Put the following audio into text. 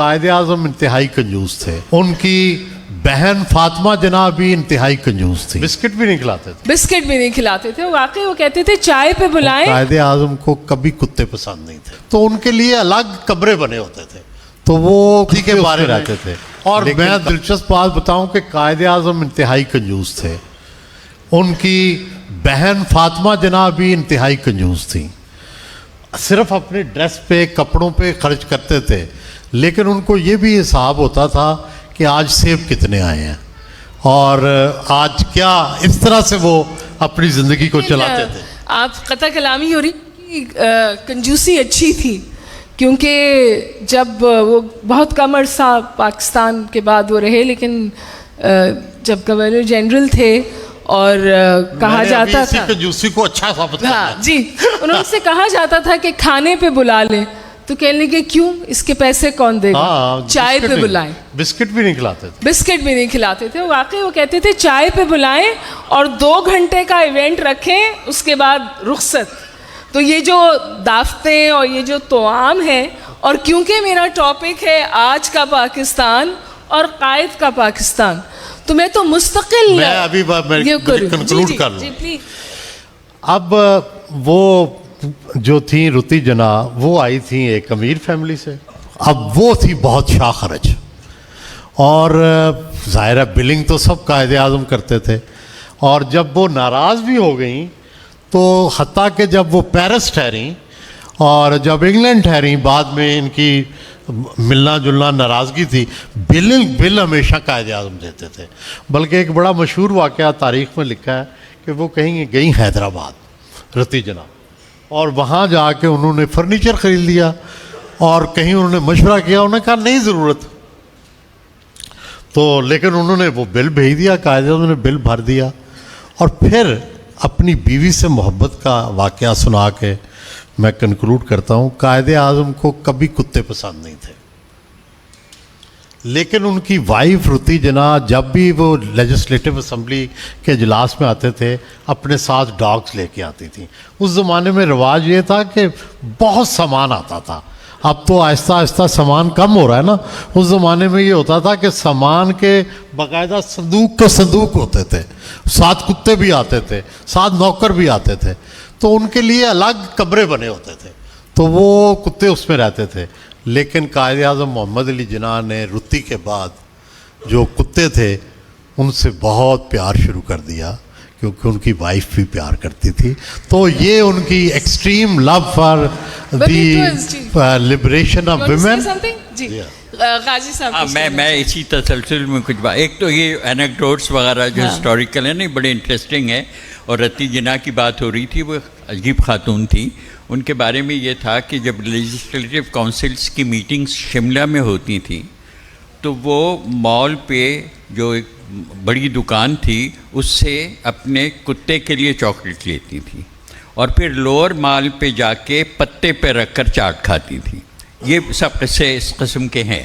قائد اعظم انتہائی کنجوس تھے. ان کی بہن فاطمہ جناح بھی انتہائی کنجوس تھی. بسکٹ بھی نہیں کھلاتے تھے. بسکٹ بھی نہیں کھلاتے تھے. واقعی وہ کہتے تھے چائے پہ بلائیں. قائد اعظم کو کبھی کتے پسند نہیں تھے, تو ان کے لیے الگ کمرے بنے ہوتے تھے, تو وہ اسی کے بارے رہتے تھے. اور میں دلچسپ بات بتاؤں کہ قائد اعظم انتہائی کنجوس تھے. ان کی بہن فاطمہ جناح بھی انتہائی کنجوس تھیں. صرف اپنے ڈریس پہ کپڑوں پہ خرچ کرتے تھے, لیکن ان کو یہ بھی حساب ہوتا تھا کہ آج سیب کتنے آئے ہیں اور آج کیا, اس طرح سے وہ اپنی زندگی کو چلاتے تھے. آپ قطع کلامی ہو رہی, کنجوسی اچھی تھی, کیونکہ جب وہ بہت کم عرصہ پاکستان کے بعد وہ رہے, لیکن جب گورنر جنرل تھے اور کہا جاتا تھا کنجوسی کو اچھا ثابت ہاں جی, انہوں سے کہا جاتا تھا کہ کھانے پہ بلا لیں, تو کہنے لگے کیوں, اس کے پیسے کون دے گا, چائے پہ بلائیں. بسکٹ بھی نہیں کھلاتے تھے. بسکٹ بھی نہیں کھلاتے تھے. واقعی وہ کہتے تھے چائے پہ بلائیں اور 2 گھنٹے کا ایونٹ رکھیں, اس کے بعد رخصت. تو یہ جو دعوتیں اور یہ جو طعام ہے, اور کیونکہ میرا ٹاپک ہے آج کا پاکستان اور قائد کا پاکستان, تو میں تو مستقل میں ابھی کنکلوڈ کر لوں. اب وہ جو تھیں رتی جناح, وہ آئی تھیں ایک امیر فیملی سے. اب وہ تھی بہت شاہ خرچ, اور ظاہرہ بلنگ تو سب قائد اعظم کرتے تھے. اور جب وہ ناراض بھی ہو گئیں, تو حتیٰ کہ جب وہ پیرس ٹھہریں اور جب انگلینڈ ٹھہریں, بعد میں ان کی ملنا جلنا ناراضگی تھی, بل ہمیشہ قائد اعظم دیتے تھے. بلکہ ایک بڑا مشہور واقعہ تاریخ میں لکھا ہے کہ وہ کہیں گئیں حیدرآباد رتی جناح, اور وہاں جا کے انہوں نے فرنیچر خرید لیا, اور کہیں انہوں نے مشورہ کیا, انہوں نے کہا نہیں ضرورت, تو لیکن انہوں نے وہ بل بھیج دیا, قائد اعظم نے بل بھر دیا. اور پھر اپنی بیوی سے محبت کا واقعہ سنا کے میں کنکلوڈ کرتا ہوں. قائد اعظم کو کبھی کتے پسند نہیں تھے, لیکن ان کی وائف رتی جناح جب بھی وہ لیجسلیٹو اسمبلی کے اجلاس میں آتے تھے, اپنے ساتھ ڈاگس لے کے آتی تھیں. اس زمانے میں رواج یہ تھا کہ بہت سامان آتا تھا. اب تو آہستہ آہستہ سامان کم ہو رہا ہے نا. اس زمانے میں یہ ہوتا تھا کہ سامان کے باقاعدہ صندوق کے صندوق ہوتے تھے, ساتھ کتے بھی آتے تھے, ساتھ نوکر بھی آتے تھے, تو ان کے لیے الگ کمرے بنے ہوتے تھے, تو وہ کتے اس میں رہتے تھے. لیکن قائد اعظم محمد علی جناح نے رتی کے بعد جو کتے تھے ان سے بہت پیار شروع کر دیا, کیونکہ ان کی وائف بھی پیار کرتی تھی. تو یہ ان کی extreme love for the liberation of women. Ghazi صاحب میں اسی تسلسل میں کچھ بات, ایک تو یہ اینیکڈوٹس وغیرہ جو ہسٹوریکل ہیں, نہیں بڑے انٹرسٹنگ ہے. اور رتی جناح کی بات ہو رہی تھی, وہ عجیب خاتون تھی. ان کے بارے میں یہ تھا کہ جب لیجسلیٹو کونسلس کی میٹنگز شملہ میں ہوتی تھیں, تو وہ مال پہ جو ایک بڑی دکان تھی اس سے اپنے کتے کے لیے چاکلیٹ لیتی تھی, اور پھر لوور مال پہ جا کے پتے پہ رکھ کر چاٹ کھاتی تھی. یہ سب قصے اس قسم کے ہیں.